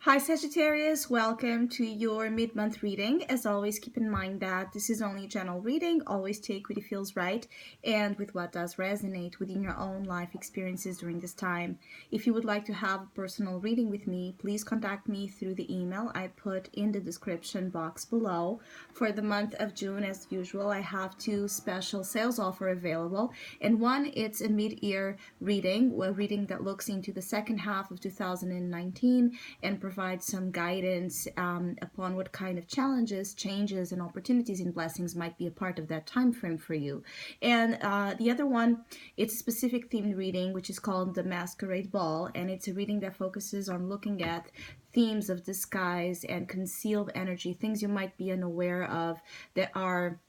Hi Sagittarius, welcome to your mid-month reading. As always, keep in mind that this is only a general reading. Always take what it feels right and with what does resonate within your own life experiences during this time. If you would like to have a personal reading with me, please contact me through the email I put in the description box below. For the month of June, as usual, I have two special sales offers available. And one, it's a mid-year reading, a reading that looks into the second half of 2019 and provide some guidance upon what kind of challenges, changes, and opportunities and blessings might be a part of that time frame for you. And the other one, it's a specific themed reading, which is called the Masquerade Ball, and it's a reading that focuses on looking at themes of disguise and concealed energy, things you might be unaware of that are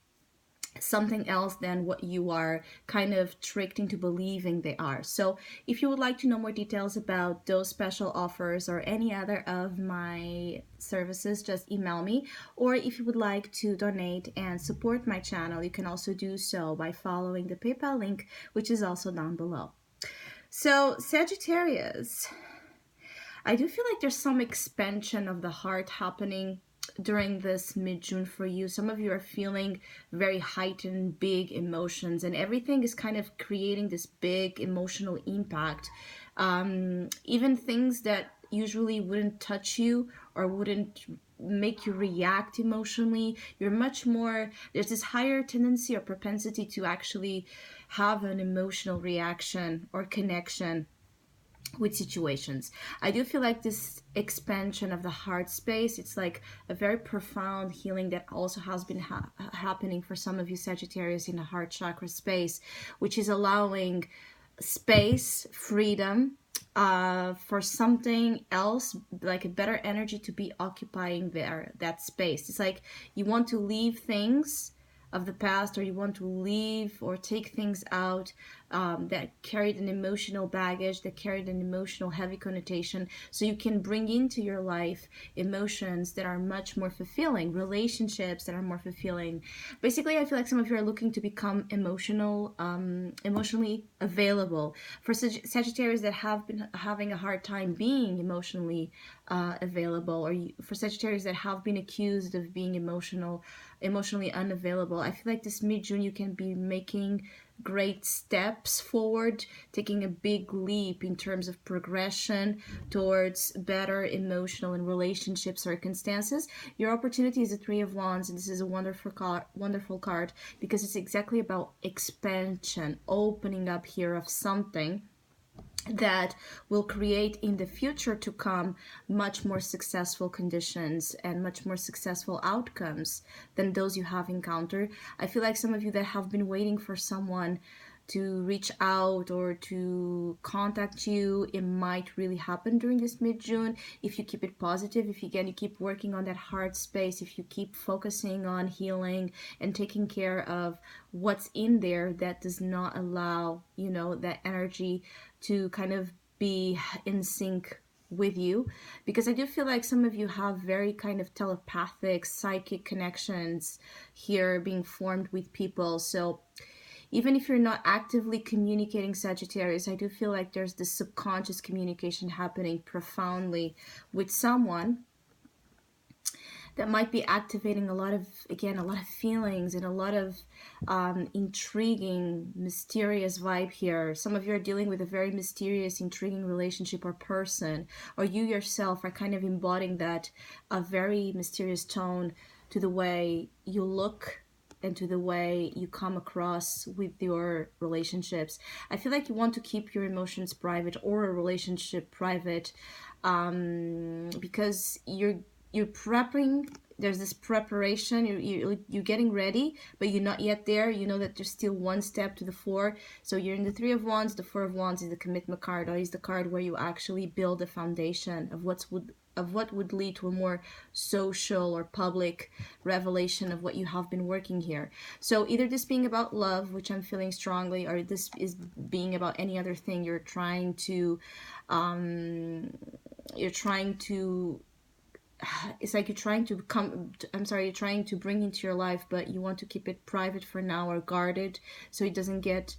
something else than what you are kind of tricked into believing they are. So if you would like to know more details about those special offers or any other of my services, just email me. Or if you would like to donate and support my channel, you can also do so by following the PayPal link, which is also down below. So Sagittarius, I do feel like there's some expansion of the heart happening during this mid-June for you. Some of you are feeling very heightened, big emotions, and everything is kind of creating this big emotional impact. Even things that usually wouldn't touch you or wouldn't make you react emotionally, you're much more, there's this higher tendency or propensity to actually have an emotional reaction or connection with situations. I do feel like this expansion of the heart space, it's like a very profound healing that also has been happening for some of you Sagittarius in the heart chakra space, which is allowing space, freedom, for something else, like a better energy to be occupying that space. It's like you want to leave things of the past, or you want to leave or take things out that carried an emotional baggage, that carried an emotional heavy connotation, so you can bring into your life emotions that are much more fulfilling, relationships that are more fulfilling. Basically, I feel like some of you are looking to become emotionally available. For Sagittarius that have been having a hard time being emotionally available, or for Sagittarius that have been accused of being emotionally unavailable, I feel like this mid-June you can be making great steps forward, taking a big leap in terms of progression towards better emotional and relationship circumstances. Your opportunity is the Three of Wands, and this is a wonderful card because it's exactly about expansion, opening up here of something that will create in the future to come much more successful conditions and much more successful outcomes than those you have encountered. I feel like some of you that have been waiting for someone to reach out or to contact you, it might really happen during this mid-June if you keep it positive, if you keep working on that heart space, if you keep focusing on healing and taking care of what's in there that does not allow, that energy to kind of be in sync with you. Because I do feel like some of you have very kind of telepathic, psychic connections here being formed with people. So even if you're not actively communicating, Sagittarius, I do feel like there's this subconscious communication happening profoundly with someone that might be activating a lot of feelings and a lot of intriguing, mysterious vibe here. Some of you are dealing with a very mysterious, intriguing relationship or person, or you yourself are kind of embodying that, a very mysterious tone to the way you look and to the way you come across with your relationships. I feel like you want to keep your emotions private or a relationship private, because you're prepping. There's this preparation. You're getting ready, but you're not yet there. You know that there's still one step to the four. So you're in the Three of Wands. The Four of Wands is the commitment card, or is the card where you actually build a foundation of what would lead to a more social or public revelation of what you have been working here. So either this being about love, which I'm feeling strongly, or this is being about any other thing you're trying to it's like you're trying to bring into your life, but you want to keep it private for now or guarded so it doesn't get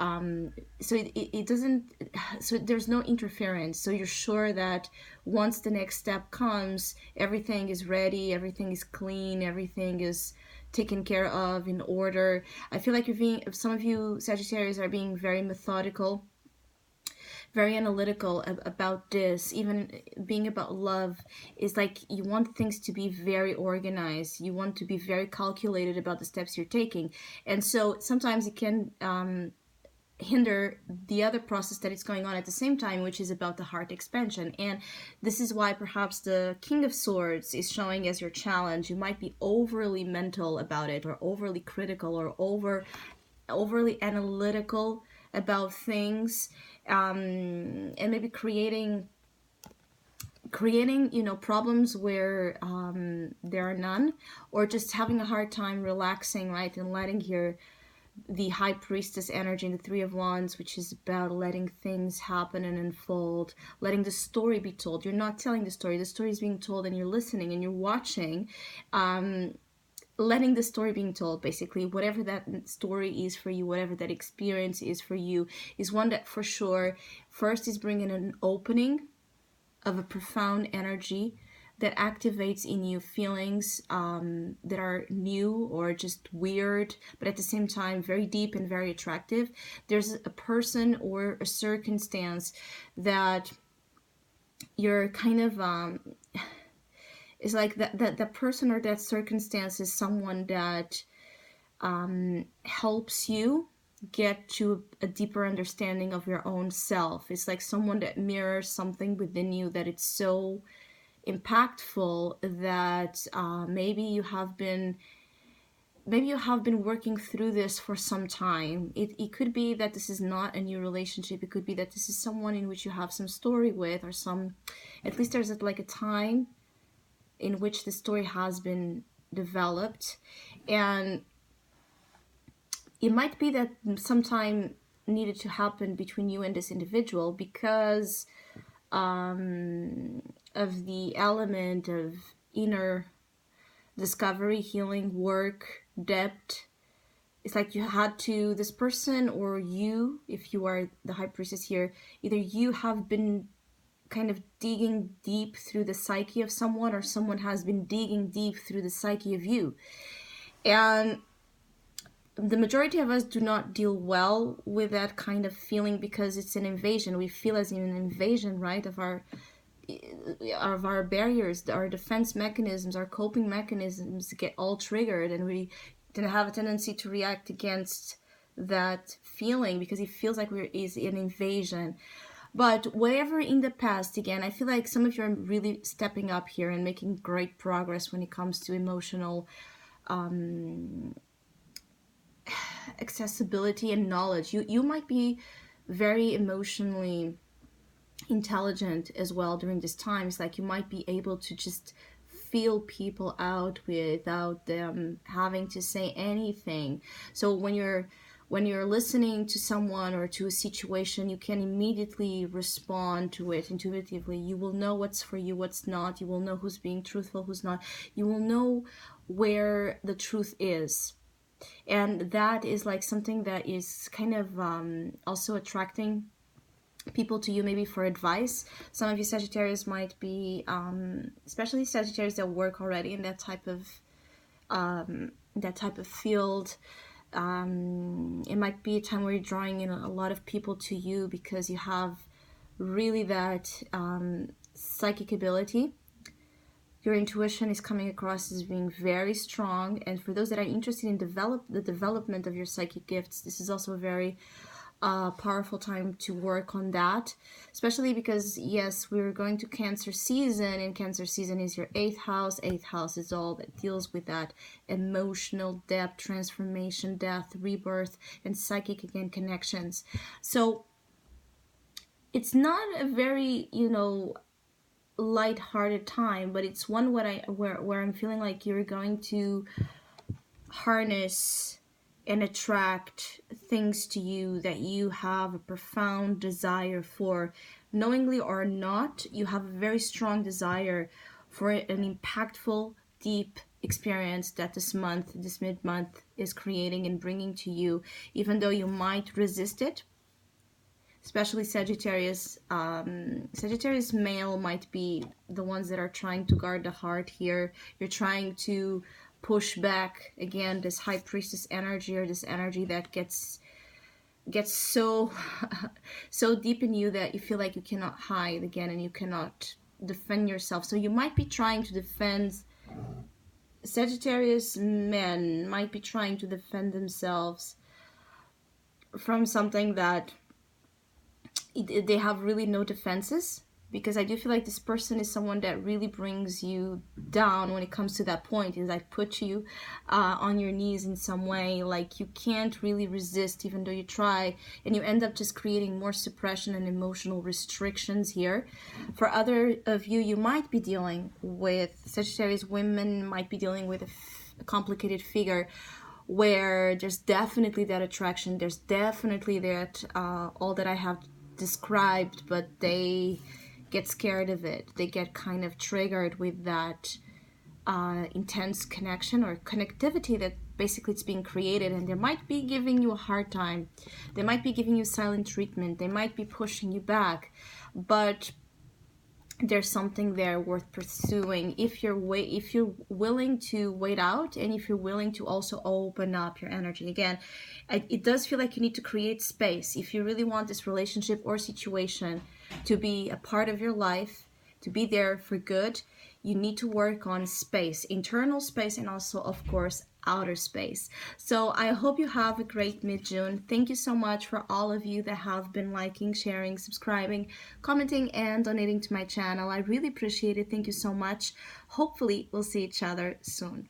So it doesn't, so there's no interference, so you're sure that once the next step comes, everything is ready, everything is clean, everything is taken care of, in order. I feel like you're being, some of you Sagittarius are being very methodical, very analytical about this. Even being about love is like you want things to be very organized, you want to be very calculated about the steps you're taking, and so sometimes it can hinder the other process that is going on at the same time, which is about the heart expansion. And this is why perhaps the King of Swords is showing as your challenge. You might be overly mental about it, or overly critical, or overly analytical about things, and maybe creating problems where there are none, or just having a hard time relaxing, right, and letting your the High Priestess energy in the Three of Wands, which is about letting things happen and unfold, letting the story be told. You're not telling the story is being told, and you're listening and you're watching, letting the story being told, basically. Whatever that story is for you, whatever that experience is for you, is one that for sure first is bringing an opening of a profound energy that activates in you feelings that are new or just weird, but at the same time very deep and very attractive. There's a person or a circumstance that you're kind of it's like that person or that circumstance is someone that helps you get to a deeper understanding of your own self. It's like someone that mirrors something within you that it's so impactful that maybe you have been working through this for some time. It could be that this is not a new relationship. It could be that this is someone in which you have some story with, or some, at least there's like a time in which the story has been developed. And it might be that some time needed to happen between you and this individual because of the element of inner discovery, healing, work, depth. It's like you had to, this person or you, if you are the High Priestess here, either you have been kind of digging deep through the psyche of someone, or someone has been digging deep through the psyche of you. And the majority of us do not deal well with that kind of feeling because it's an invasion. We feel as in an invasion, right, of our barriers, our defense mechanisms, our coping mechanisms get all triggered, and we then have a tendency to react against that feeling because it feels like is an invasion. But whatever in the past, again, I feel like some of you are really stepping up here and making great progress when it comes to emotional accessibility and knowledge. You might be very emotionally intelligent as well during this time. It's like you might be able to just feel people out without them having to say anything. So when you're listening to someone or to a situation, you can immediately respond to it intuitively. You will know what's for you, what's not. You will know who's being truthful, who's not. You will know where the truth is. And that is like something that is kind of also attracting people to you, maybe for advice. Some of you Sagittarius might be, especially Sagittarius that work already in that type of field. It might be a time where you're drawing in a lot of people to you because you have really that psychic ability. Your intuition is coming across as being very strong, and for those that are interested in the development of your psychic gifts, this is also a very powerful time to work on that, especially because yes, we're going to Cancer season, and Cancer season is your 8th house. 8th house is all that deals with that emotional depth, transformation, death, rebirth, and psychic again connections. So it's not a very light-hearted time, but it's one where I'm feeling like you're going to harness and attract things to you that you have a profound desire for. Knowingly or not, you have a very strong desire for an impactful, deep experience that this mid-month is creating and bringing to you, even though you might resist it. Especially Sagittarius. Sagittarius male might be the ones that are trying to guard the heart here. You're trying to push back again this high priestess energy, or this energy that gets so so deep in you that you feel like you cannot hide again, and you cannot defend yourself. So you might be trying to defend, Sagittarius men might be trying to defend themselves from something that they have really no defenses, because I do feel like this person is someone that really brings you down when it comes to that point. Is like put you on your knees in some way, like you can't really resist even though you try, and you end up just creating more suppression and emotional restrictions here. For other of you, you might be dealing with Sagittarius women, might be dealing with a complicated figure where there's definitely that attraction, there's definitely that all that I have described, but they get scared of it. They get kind of triggered with that intense connection or connectivity that basically it's being created, and they might be giving you a hard time. They might be giving you silent treatment. They might be pushing you back, but there's something there worth pursuing if you're willing to wait out, and if you're willing to also open up your energy. Again, it does feel like you need to create space if you really want this relationship or situation to be a part of your life, to be there for good. You need to work on space, internal space, and also, of course, outer space. So I hope you have a great mid-June. Thank you so much for all of you that have been liking, sharing, subscribing, commenting, and donating to my channel. I really appreciate it. Thank you so much. Hopefully we'll see each other soon.